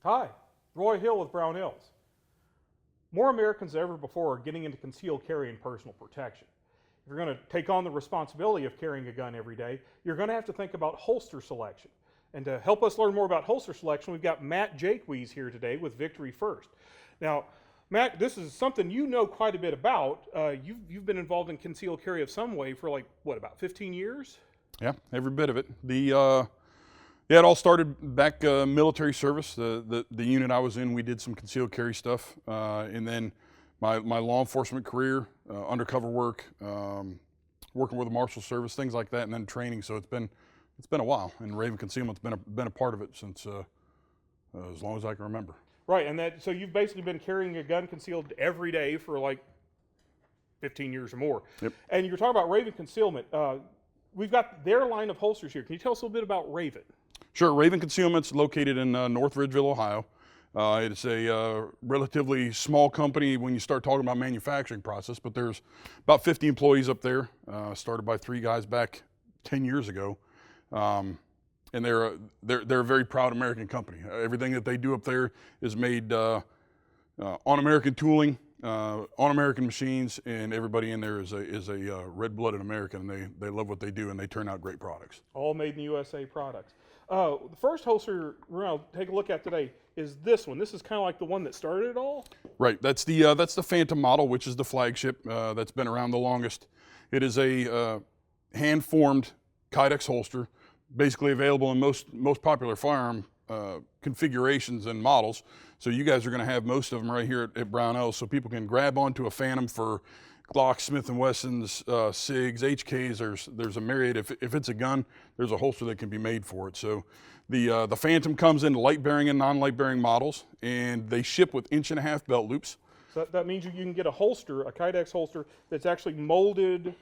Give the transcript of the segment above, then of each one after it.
Hi, Roy Hill with Brownells. More Americans than ever before are getting into concealed carry and personal protection. If you're going to take on the responsibility of carrying a gun every day, you're going to have to think about holster selection. And to help us learn more about holster selection, we've got Matt Jacques here today with Victory First. Now, Matt, this is something you know quite a bit about. You've been involved in concealed carry of some way for about 15 years? Yeah, every bit of it. It all started back military service. The unit I was in, we did some concealed carry stuff, and then my law enforcement career, undercover work, working with the Marshal Service, things like that, and then training. So it's been a while, and Raven Concealment's been a part of it since as long as I can remember. Right, and so you've basically been carrying a gun concealed every day for like 15 years or more. Yep. And you're talking about Raven Concealment. We've got their line of holsters here. Can you tell us a little bit about Raven? Sure. Raven Concealment's located in North Ridgeville, Ohio. It's a relatively small company when you start talking about manufacturing process, but there's about 50 employees up there. Started by 3 guys back 10 years ago. And they're a very proud American company. Everything that they do up there is made on American tooling, on American machines, and everybody in there is a red-blooded American, and they love what they do, and they turn out great products. All made in the USA products. The first holster we're going to take a look at today is this one. This is kind of like the one that started it all? Right. That's the Phantom model, which is the flagship that's been around the longest. It is a hand-formed Kydex holster, basically available in most popular firearm configurations and models. So you guys are going to have most of them right here at Brownells, so people can grab onto a Phantom for Glocks, Smith & Wessons, SIGs, HKs. There's a myriad. If it's a gun, there's a holster that can be made for it. So the Phantom comes in light-bearing and non-light-bearing models, and they ship with 1.5-inch belt loops. So that means you can get a holster, a Kydex holster, that's actually molded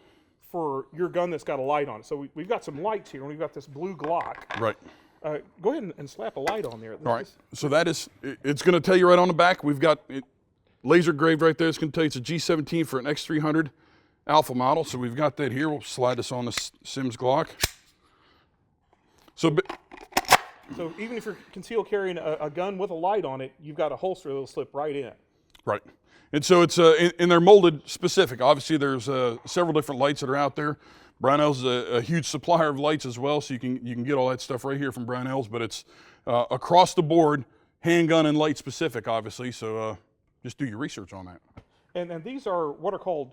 for your gun that's got a light on it. So we've got some lights here, and we've got this blue Glock. Right. Go ahead and slap a light on there. All right. So it's going to tell you right on the back. We've got it laser engraved right there. It's going to tell you it's a G17 for an X300 Alpha model. So we've got that here. We'll slide this on the Sims Glock. So even if you're concealed carrying a gun with a light on it, you've got a holster that'll slip right in. Right. And so it's and they're molded specific. Obviously, there's several different lights that are out there. Brownells is a huge supplier of lights as well, so you can get all that stuff right here from Brownells. But it's across the board, handgun and light specific, obviously. So just do your research on that. And these are what are called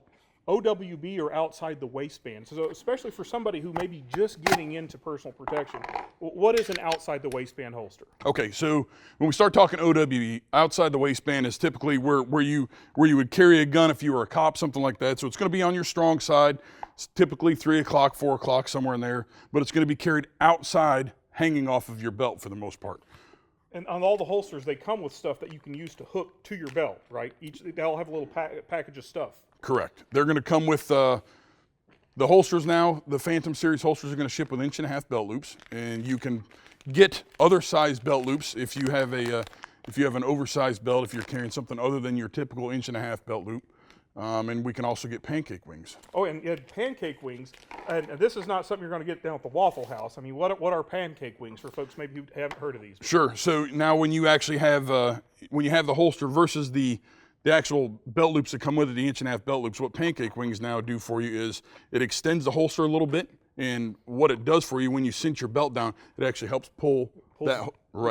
OWB, or outside the waistband. So especially for somebody who may be just getting into personal protection, what is an outside the waistband holster? Okay, so when we start talking OWB, outside the waistband is typically where you would carry a gun if you were a cop, something like that. So it's going to be on your strong side. It's typically 3 o'clock, 4 o'clock, somewhere in there, but it's going to be carried outside, hanging off of your belt for the most part. And on all the holsters, they come with stuff that you can use to hook to your belt, right? They all have a little package of stuff. Correct. They're going to come with the holsters now. The Phantom series holsters are going to ship with 1.5-inch belt loops, and you can get other size belt loops if you have an oversized belt, if you're carrying something other than your typical 1.5-inch belt loop. And we can also get pancake wings. Oh, and pancake wings. And this is not something you're going to get down at the Waffle House. I mean, what are pancake wings for folks maybe who haven't heard of these? Sure. So now when you actually have when you have the holster versus the actual belt loops that come with it, the 1.5-inch belt loops, what pancake wings now do for you is it extends the holster a little bit, and what it does for you when you cinch your belt down, it actually helps pull that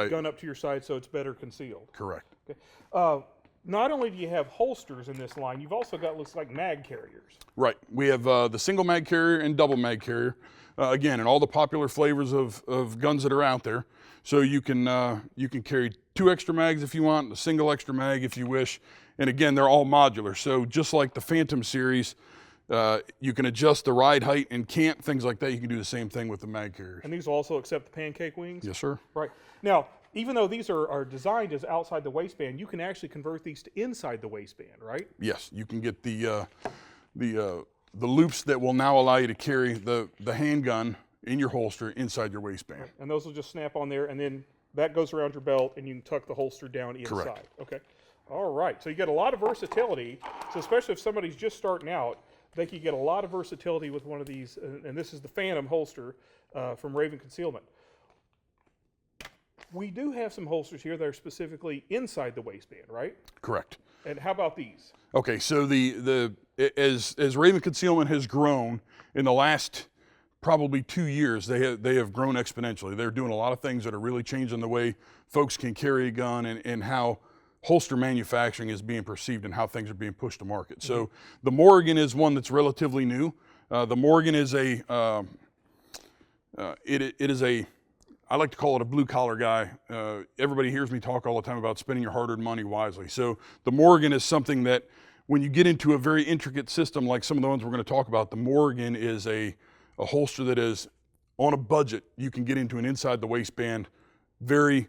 gun up to your side so it's better concealed. Correct. Okay. Not only do you have holsters in this line, you've also got, looks like, mag carriers. Right. We have the single mag carrier and double mag carrier, again, in all the popular flavors of guns that are out there. So you can carry 2 extra mags if you want, a single extra mag if you wish. And again, they're all modular. So just like the Phantom series, you can adjust the ride height and cant, things like that. You can do the same thing with the mag carriers. And these will also accept the pancake wings? Yes, sir. Right. Now, even though these are designed as outside the waistband, you can actually convert these to inside the waistband, right? Yes, you can get the loops that will now allow you to carry the handgun in your holster inside your waistband. And those will just snap on there, and then that goes around your belt, and you can tuck the holster down inside. Correct. Okay. All right. So you get a lot of versatility. So especially if somebody's just starting out, they can get a lot of versatility with one of these. And this is the Phantom holster from Raven Concealment. we do have some holsters here that are specifically inside the waistband, right? Correct. And how about these? Okay, so as Raven Concealment has grown in the last probably 2 years, they have grown exponentially. They're doing a lot of things that are really changing the way folks can carry a gun and how holster manufacturing is being perceived and how things are being pushed to market. So the Morgan is one that's relatively new. The Morgan is I like to call it a blue collar guy. Everybody hears me talk all the time about spending your hard-earned money wisely. So the Morgan is something that when you get into a very intricate system like some of the ones we're going to talk about, the Morgan is a holster that is on a budget. You can get into an inside the waistband, very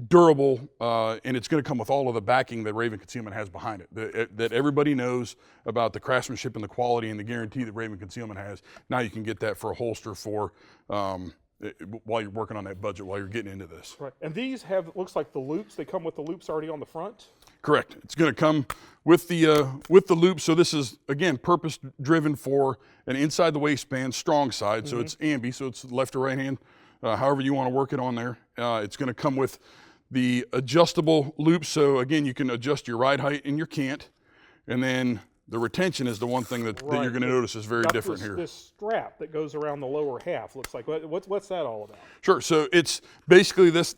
durable, and it's going to come with all of the backing that Raven Concealment has behind it, that everybody knows about the craftsmanship and the quality and the guarantee that Raven Concealment has. Now you can get that for a holster for while you're working on that budget, while you're getting into this. Right. And these have, looks like the loops, they come with the loops already on the front? Correct. It's going to come with the loop. So this is, again, purpose driven for an inside the waistband strong side. So it's ambi, so it's left or right hand, however you want to work it on there. It's going to come with the adjustable loop. So again, you can adjust your ride height and your cant. And then the retention is the one thing that you're going to notice is very different here. This strap that goes around the lower half looks like, what's that all about? Sure. So it's basically this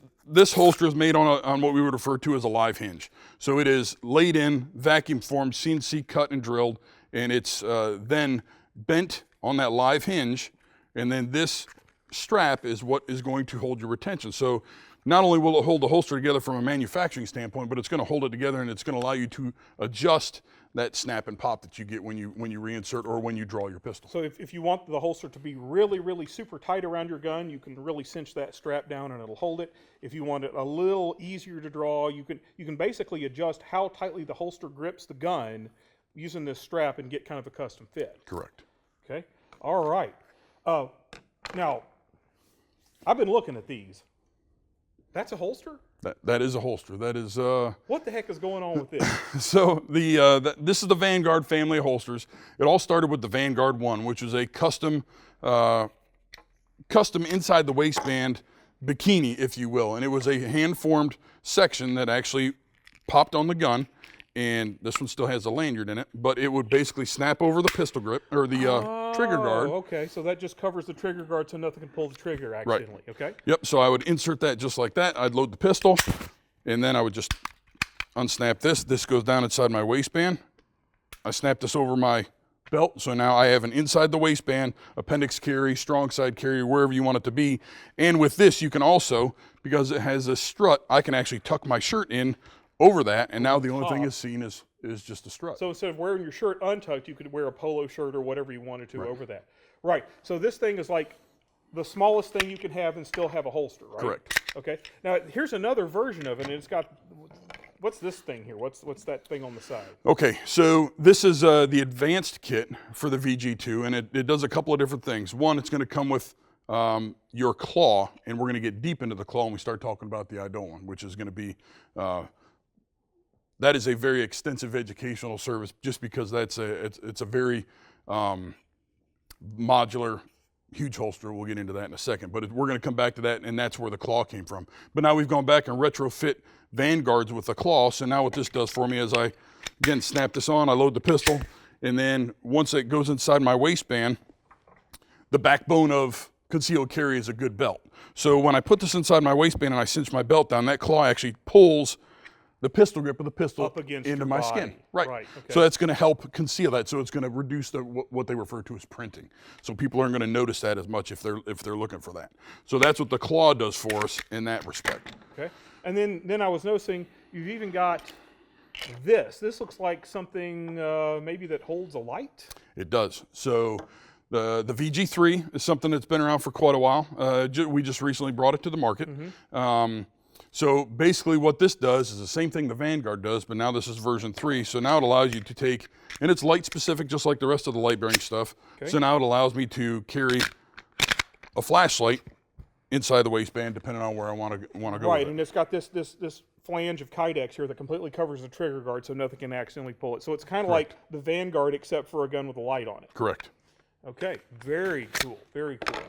holster is made on what we would refer to as a live hinge. So it is laid in, vacuum formed, CNC cut and drilled, and it's then bent on that live hinge, and then this strap is what is going to hold your retention. So not only will it hold the holster together from a manufacturing standpoint, but it's going to hold it together and it's going to allow you to adjust that snap and pop that you get when you reinsert or when you draw your pistol. So if you want the holster to be really, really super tight around your gun, you can really cinch that strap down and it'll hold it. If you want it a little easier to draw, you can basically adjust how tightly the holster grips the gun using this strap and get kind of a custom fit. Correct. Okay. All right. Now, I've been looking at these. That's a holster? That is a holster. That is. What the heck is going on with this? So this is the VanGuard family of holsters. It all started with the VanGuard 1, which is a custom inside the waistband bikini, if you will, and it was a hand-formed section that actually popped on the gun. And this one still has a lanyard in it, but it would basically snap over the pistol grip or the trigger guard. Okay, so that just covers the trigger guard so nothing can pull the trigger accidentally, right. Okay? Yep, so I would insert that just like that. I'd load the pistol, and then I would just unsnap this. This goes down inside my waistband. I snap this over my belt, so now I have an inside the waistband, appendix carry, strong side carry, wherever you want it to be. And with this, you can also, because it has a strut, I can actually tuck my shirt in over that, and now the only thing is seen is just a strut. So instead of wearing your shirt untucked, you could wear a polo shirt or whatever you wanted to over that. Right. So this thing is like the smallest thing you can have and still have a holster, right? Correct. Okay. Now here's another version of it, and it's got, what's this thing here? What's that thing on the side? Okay, so this is the advanced kit for the VG2, and it does a couple of different things. One, it's going to come with your claw, and we're going to get deep into the claw when we start talking about the Eidolon, which is going to be that is a very extensive educational service, just because it's a very modular, huge holster. We'll get into that in a second, but we're going to come back to that, and that's where the claw came from. But now we've gone back and retrofit VanGuards with the claw. So now what this does for me is I, again, snap this on, I load the pistol, and then once it goes inside my waistband, the backbone of concealed carry is a good belt. So when I put this inside my waistband and I cinch my belt down, that claw actually pulls the pistol grip of the pistol up against into my skin. Right. Okay. So that's going to help conceal that. So it's going to reduce what they refer to as printing. So people aren't going to notice that as much if they're looking for that. So that's what the claw does for us in that respect. Okay. And then I was noticing you've even got this. This looks like something maybe that holds a light. It does. So the VG3 is something that's been around for quite a while. We just recently brought it to the market. So basically what this does is the same thing the VanGuard does, but now this is version 3. So now it allows you to take, and it's light specific just like the rest of the light bearing stuff. Okay. So now it allows me to carry a flashlight inside the waistband depending on where I want to go. Right, and it's got this flange of Kydex here that completely covers the trigger guard so nothing can accidentally pull it. So it's kind of like the VanGuard except for a gun with a light on it. Correct. Okay, very cool, very cool.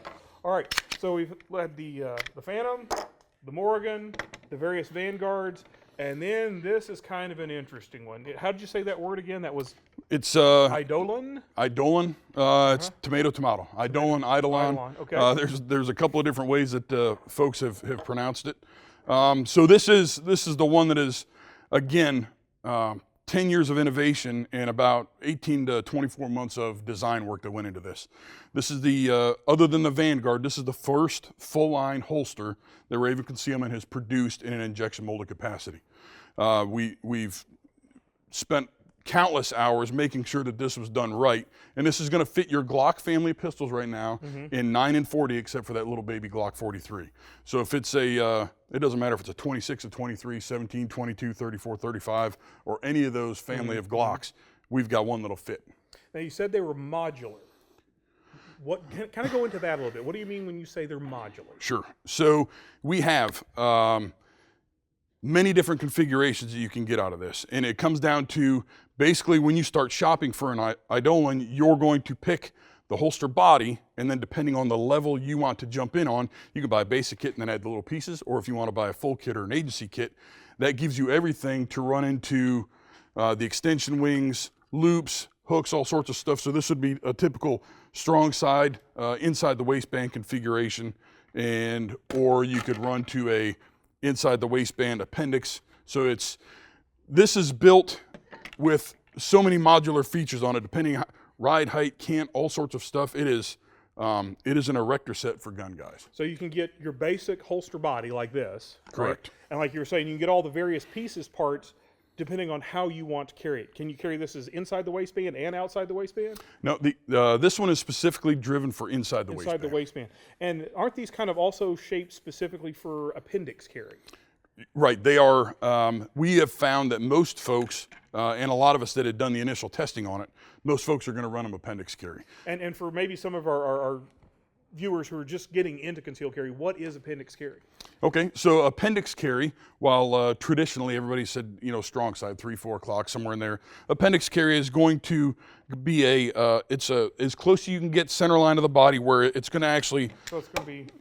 All right, so we've had the Phantom, the Morgan, the various VanGuards, and then this is kind of an interesting one. How did you say that word again? That was It's Eidolon? Eidolon. It's tomato. Eidolon, Eidolon. Okay. There's a couple of different ways that folks have pronounced it. So this is the one that is, again, 10 years of innovation and about 18 to 24 months of design work that went into this. This is the, other than the VanGuard, this is the first full-line holster that Raven Concealment has produced in an injection molded capacity. We've spent countless hours making sure that this was done right, and this is going to fit your Glock family of pistols right now in 9 and 40, except for that little baby Glock 43. So if it's a, it doesn't matter if it's a 26, a 23, 17, 22, 34, 35, or any of those family of Glocks, we've got one that'll fit. Now you said they were modular. What, kind of go into that a little bit. What do you mean when you say they're modular? Sure. So we have many different configurations that you can get out of this, and it comes down to basically when you start shopping for an Eidolon, you're going to pick the holster body, and then depending on the level you want to jump in on, you can buy a basic kit and then add the little pieces, or if you want to buy a full kit or an agency kit, that gives you everything to run into the extension wings, loops, hooks, all sorts of stuff. So this would be a typical strong side, inside the waistband configuration, or you could run to a inside the waistband appendix. So this is built with so many modular features on it, depending on ride height, cant, all sorts of stuff. It is an erector set for gun guys. So you can get your basic holster body like this. Correct. Right? And like you were saying, you can get all the various pieces, parts, depending on how you want to carry it. Can you carry this as inside the waistband and outside the waistband? No, this one is specifically driven for inside the waistband. Inside the waistband. And aren't these kind of also shaped specifically for appendix carry? Right, they are. We have found that most folks, and a lot of us that had done the initial testing on it, most folks are going to run them appendix carry. And for maybe some of our viewers who are just getting into concealed carry, what is appendix carry? Okay, so appendix carry, while traditionally everybody said, strong side, 3, 4 o'clock, somewhere in there, appendix carry is going to be it's as close as you can get center line of the body, where it's going to actually... So it's going to be...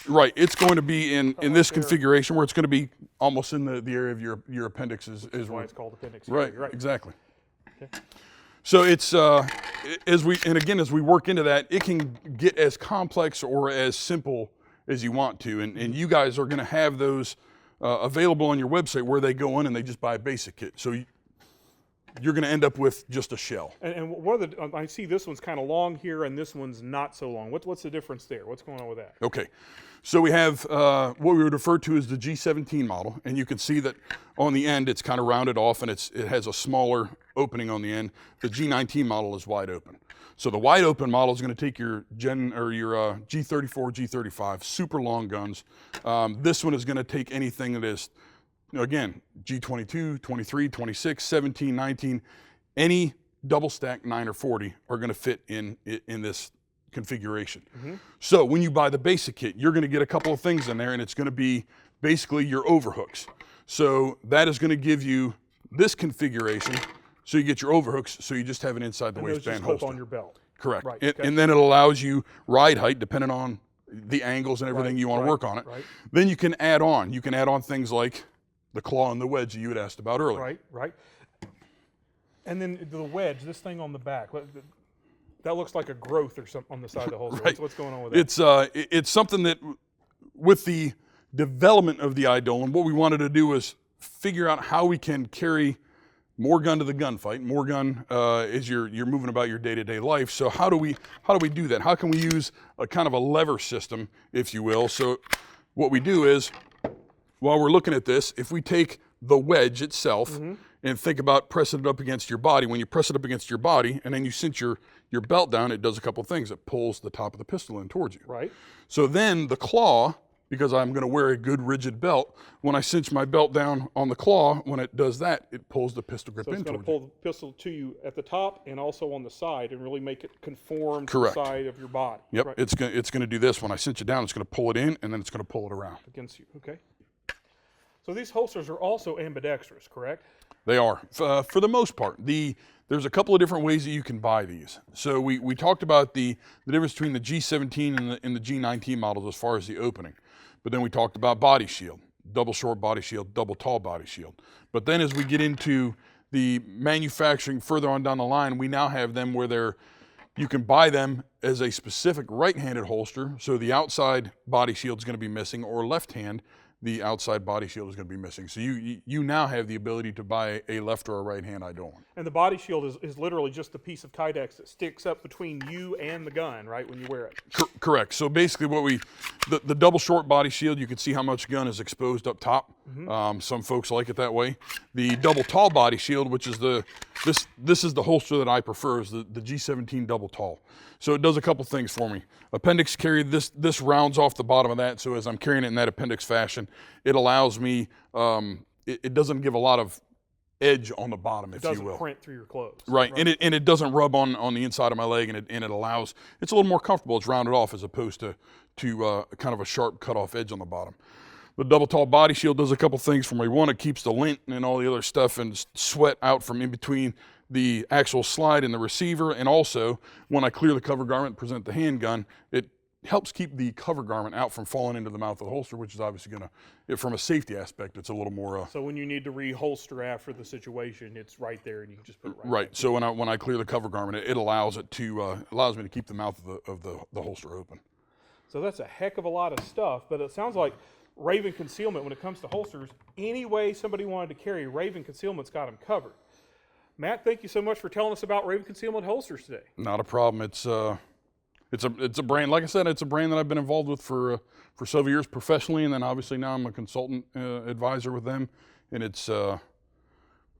Right, it's going to be in this configuration where it's going to be almost in the area of your appendix. Is why it's called appendix carry. Right, exactly. Okay. So it's, as we work into that, it can get as complex or as simple as you want to. And you guys are going to have those available on your website where they go in and they just buy a basic kit. So you're going to end up with just a shell. And what are the, I see this one's kind of long here and this one's not so long. What's the difference there? What's going on with that? Okay. So we have what we would refer to as the G17 model, and you can see that on the end it's kind of rounded off and it has a smaller opening on the end. The G19 model is wide open. So the wide open model is going to take your G34, G35, super long guns. This one is going to take anything that is, again, G22, 23, 26, 17, 19, any double stack 9 or 40 are going to fit in this configuration. So when you buy the basic kit, you're going to get a couple of things in there, and it's going to be basically your overhooks. So that is going to give you this configuration. So you get your overhooks, so you just have an inside the waistband holster. On your belt. Correct. Right, And then it allows you ride height depending on the angles and everything you want to work on it. Right. Then you can add on. You can add on things like the claw and the wedge that you had asked about earlier. Right. And then the wedge, this thing on the back, that looks like a growth or something on the side of the holster. Right. What's going on with that? It's something that, with the development of the Eidolon, what we wanted to do was figure out how we can carry more gun to the gunfight, more gun as you're moving about your day-to-day life. So how do we do that? How can we use a kind of a lever system, if you will? So what we do is, while we're looking at this, if we take the wedge itself and think about pressing it up against your body, when you press it up against your body and then you cinch your belt down, it does a couple things. It pulls the top of the pistol in towards you. Right. So then the claw, because I'm going to wear a good rigid belt, when I cinch my belt down on the claw, when it does that, it pulls the pistol grip in towards you. So it's going to pull the pistol to you at the top and also on the side and really make it conform to the side of your body. Yep, right. it's going to do this. When I cinch it down, it's going to pull it in, and then it's going to pull it around. Against you, okay. So these holsters are also ambidextrous, correct? They are, for the most part. There's a couple of different ways that you can buy these. So we talked about the difference between the G17 and the G19 models as far as the opening. But then we talked about body shield, double short body shield, double tall body shield. But then as we get into the manufacturing further on down the line, we now have them where you can buy them as a specific right-handed holster, so the outside body shield is going to be missing, or left hand, the outside body shield is going to be missing. So you now have the ability to buy a left or a right hand Eidolon. And the body shield is literally just the piece of Kydex that sticks up between you and the gun, right, when you wear it. Correct. So basically the double short body shield, you can see how much gun is exposed up top. Some folks like it that way. The double tall body shield, which is this is the holster that I prefer, is the G17 double tall. So it does a couple things for me. Appendix carry, this rounds off the bottom of that, so as I'm carrying it in that appendix fashion, it allows me, it doesn't give a lot of edge on the bottom, if you will. It doesn't print through your clothes. Right, and it doesn't rub on the inside of my leg, and it allows, it's a little more comfortable. It's rounded off as opposed to kind of a sharp cut-off edge on the bottom. The double tall body shield does a couple things for me. One, it keeps the lint and all the other stuff and sweat out from in between the actual slide and the receiver, and also when I clear the cover garment and present the handgun, it helps keep the cover garment out from falling into the mouth of the holster, which is obviously going to, from a safety aspect, it's a little more... So when you need to reholster after the situation, it's right there and you can just put it right back. So when I clear the cover garment, it allows me to keep the mouth of the holster open. So that's a heck of a lot of stuff, but it sounds like Raven Concealment, when it comes to holsters, any way somebody wanted to carry, Raven Concealment's got them covered. Matt, thank you so much for telling us about Raven Concealment holsters today. Not a problem. It's a brand, like I said, it's a brand that I've been involved with for several years professionally, and then obviously now I'm a consultant advisor with them. And it's the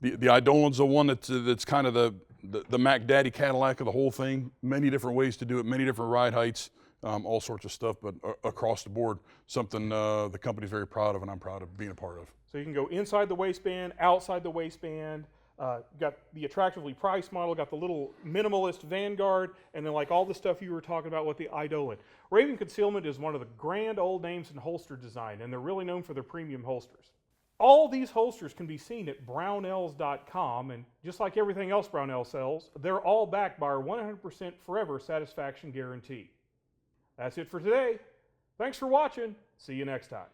Eidolon's the one that's kind of the Mac Daddy Cadillac of the whole thing. Many different ways to do it, many different ride heights, all sorts of stuff, but across the board, something the company's very proud of, and I'm proud of being a part of. So you can go inside the waistband, outside the waistband. Got the attractively priced model, got the little minimalist VanGuard, and then like all the stuff you were talking about with the Eidolon. Raven Concealment is one of the grand old names in holster design, and they're really known for their premium holsters. All these holsters can be seen at Brownells.com, and just like everything else Brownells sells, they're all backed by our 100% forever satisfaction guarantee. That's it for today. Thanks for watching. See you next time.